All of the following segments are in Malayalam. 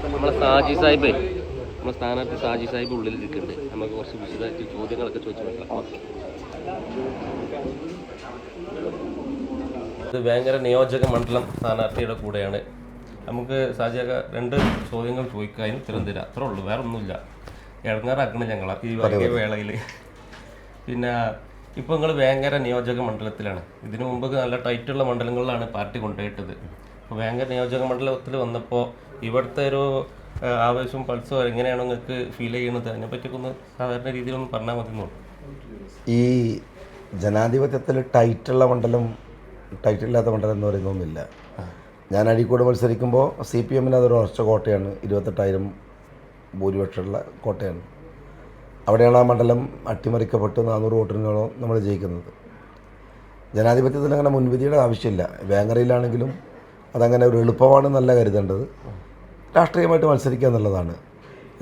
നമ്മളെ സാജി സാഹിബേ നമ്മുടെ സ്ഥാനാർത്ഥി സാജി സാഹിബ് ഉള്ളിൽ ഇരിക്കുന്നുണ്ട്. നമുക്ക് കുറച്ച് വിശദമായിട്ട് ചോദ്യങ്ങളൊക്കെ ചോദിച്ചു നോക്കാം. ഇത് വേങ്ങര നിയോജക മണ്ഡലം സ്ഥാനാർത്ഥിയുടെ കൂടെയാണ്. നമുക്ക് സാജിയൊക്കെ 2 ചോദ്യങ്ങൾ ചോദിക്കാൻ ഉത്തരം തരാം. അത്രേ ഉള്ളൂ, വേറെ ഒന്നുമില്ല. ഇടങ്ങാറാക്കണം ഞങ്ങളെ ഈ വലിയ വേളയിൽ. പിന്നെ ഇപ്പോൾ നിങ്ങൾ വേങ്ങര നിയോജക മണ്ഡലത്തിലാണ്. ഇതിനു മുമ്പ് നല്ല ടൈറ്റുള്ള മണ്ഡലങ്ങളിലാണ് പാർട്ടി കൊണ്ടുപോയിട്ടത്. അപ്പോൾ വേങ്ങര നിയോജക മണ്ഡലത്തിൽ വന്നപ്പോൾ ഇവിടുത്തെ ഒരു ആവേശവും പൾസോ എങ്ങനെയാണോ നിങ്ങൾക്ക് ഫീൽ ചെയ്യുന്നത്, അതിനെപ്പറ്റിയൊക്കെ ഒന്ന് സാധാരണ രീതിയിലൊന്ന് പറഞ്ഞാൽ മതി. ഈ ജനാധിപത്യത്തിൽ ടൈറ്റുള്ള മണ്ഡലം ടൈറ്റില്ലാത്ത മണ്ഡലം എന്ന് പറയുന്നൊന്നുമില്ല. ഞാൻ അഴീക്കോട് മത്സരിക്കുമ്പോൾ CPM അതൊരു ഉറച്ച കോട്ടയാണ്. 28,000 ഭൂരിപക്ഷമുള്ള കോട്ടയാണ്. അവിടെയാണ് ആ മണ്ഡലം അട്ടിമറിക്കപ്പെട്ട് 400 വോട്ടിനോളം നമ്മൾ ജയിക്കുന്നത്. ജനാധിപത്യത്തിൽ അങ്ങനെ മുൻവിധിയുടെ ആവശ്യമില്ല. വേങ്ങരയിലാണെങ്കിലും അതങ്ങനെ ഒരു എളുപ്പമാണെന്നല്ല കരുതേണ്ടത്. രാഷ്ട്രീയമായിട്ട് മത്സരിക്കുക എന്നുള്ളതാണ്.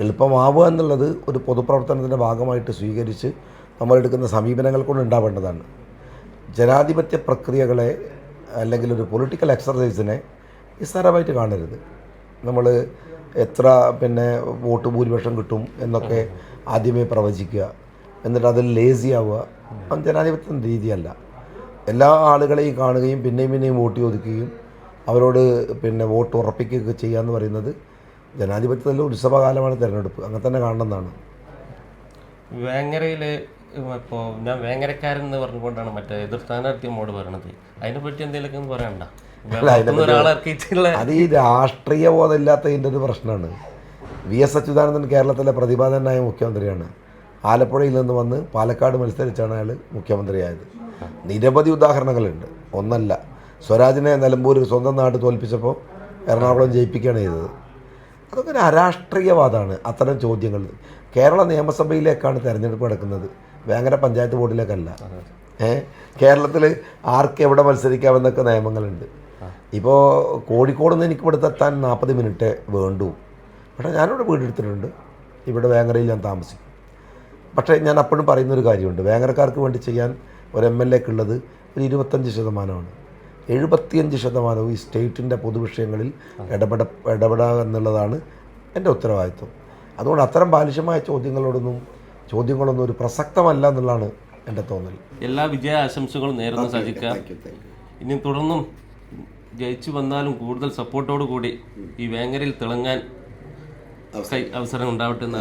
എളുപ്പമാവുക എന്നുള്ളത് ഒരു പൊതുപ്രവർത്തനത്തിൻ്റെ ഭാഗമായിട്ട് സ്വീകരിച്ച് നമ്മളെടുക്കുന്ന സമീപനങ്ങൾ കൊണ്ട് ഉണ്ടാവേണ്ടതാണ്. ജനാധിപത്യ പ്രക്രിയകളെ അല്ലെങ്കിൽ ഒരു പൊളിറ്റിക്കൽ എക്സർസൈസിനെ നിസ്സാരമായിട്ട് കാണരുത്. നമ്മൾ എത്ര വോട്ട് ഭൂരിപക്ഷം കിട്ടും എന്നൊക്കെ ആദ്യമേ പ്രവചിക്കുക, എന്നിട്ട് അതിൽ ലേസി ആവുക, അത് ജനാധിപത്യത്തിൻ്റെ രീതിയല്ല. എല്ലാ ആളുകളെയും കാണുകയും പിന്നെയും വോട്ട് ചോദിക്കുകയും അവരോട് വോട്ട് ഉറപ്പിക്കുകയൊക്കെ ചെയ്യുക എന്ന് പറയുന്നത് ജനാധിപത്യത്തിൽ ഉത്സവകാലമാണ് തിരഞ്ഞെടുപ്പ്. അങ്ങനെ തന്നെ കാണണമെന്നാണ്. വേങ്ങരയിൽ ഇപ്പോൾ ഞാൻ വേങ്ങരക്കാരൻ എന്ന് പറഞ്ഞുകൊണ്ടാണ് മറ്റേ എതിർ സ്ഥാനാർത്ഥി നമ്മോട് പറയണത്. അതിനെപ്പറ്റി എന്തെങ്കിലുമൊക്കെ പറയണ്ട. അത് ഈ രാഷ്ട്രീയ ബോധമില്ലാത്തതിൻ്റെ ഒരു പ്രശ്നമാണ്. VS അച്യുതാനന്ദൻ കേരളത്തിലെ പ്രതിഭാധനായ മുഖ്യമന്ത്രിയാണ്. ആലപ്പുഴയിൽ നിന്ന് വന്ന് പാലക്കാട് മത്സരിച്ചാണ് അയാൾ മുഖ്യമന്ത്രിയായത്. നിരവധി ഉദാഹരണങ്ങളുണ്ട്, ഒന്നല്ല. സ്വരാജിനെ നിലമ്പൂരിൽ സ്വന്തം നാട് തോൽപ്പിച്ചപ്പോൾ എറണാകുളം ജയിപ്പിക്കുകയാണ് ചെയ്തത്. അതൊക്കെ ഒരു അരാഷ്ട്രീയവാദമാണ്. അത്തരം ചോദ്യങ്ങൾ കേരള നിയമസഭയിലേക്കാണ് തിരഞ്ഞെടുപ്പ് നടക്കുന്നത്, വേങ്ങര പഞ്ചായത്ത് ബോർഡിലേക്കല്ല. കേരളത്തിൽ ആർക്ക് എവിടെ മത്സരിക്കാമെന്നൊക്കെ നിയമങ്ങളുണ്ട്. ഇപ്പോൾ കോഴിക്കോട് നിന്ന് എനിക്ക് ഇവിടുത്തെ എത്താൻ 40 മിനിറ്റ് വേണ്ടു. പക്ഷേ ഞാനിവിടെ വീടെടുത്തിട്ടുണ്ട്. ഇവിടെ വേങ്ങരയിൽ ഞാൻ താമസിക്കും. പക്ഷേ ഞാൻ അപ്പോഴും പറയുന്നൊരു കാര്യമുണ്ട്. വേങ്ങരക്കാർക്ക് വേണ്ടി ചെയ്യാൻ ഒരു MLAക്കുള്ളത് ഒരു 25%. 75% ഈ സ്റ്റേറ്റിൻ്റെ പൊതുവിഷയങ്ങളിൽ ഇടപെടുക എന്നുള്ളതാണ് എൻ്റെ ഉത്തരവാദിത്വം. അതുകൊണ്ട് അത്തരം ബാലിശമായ ചോദ്യങ്ങളൊന്നും ഒരു പ്രസക്തമല്ല എന്നുള്ളതാണ് എൻ്റെ തോന്നൽ. എല്ലാ വിജയ ആശംസകളും നേരുന്നു സജിക്ക. ഇനി തുടർന്നും ജയിച്ചു വന്നാലും കൂടുതൽ സപ്പോർട്ടോടു കൂടി ഈ വേങ്ങരയിൽ തിളങ്ങാൻ അവസരം ഉണ്ടാവട്ടെ എന്ന്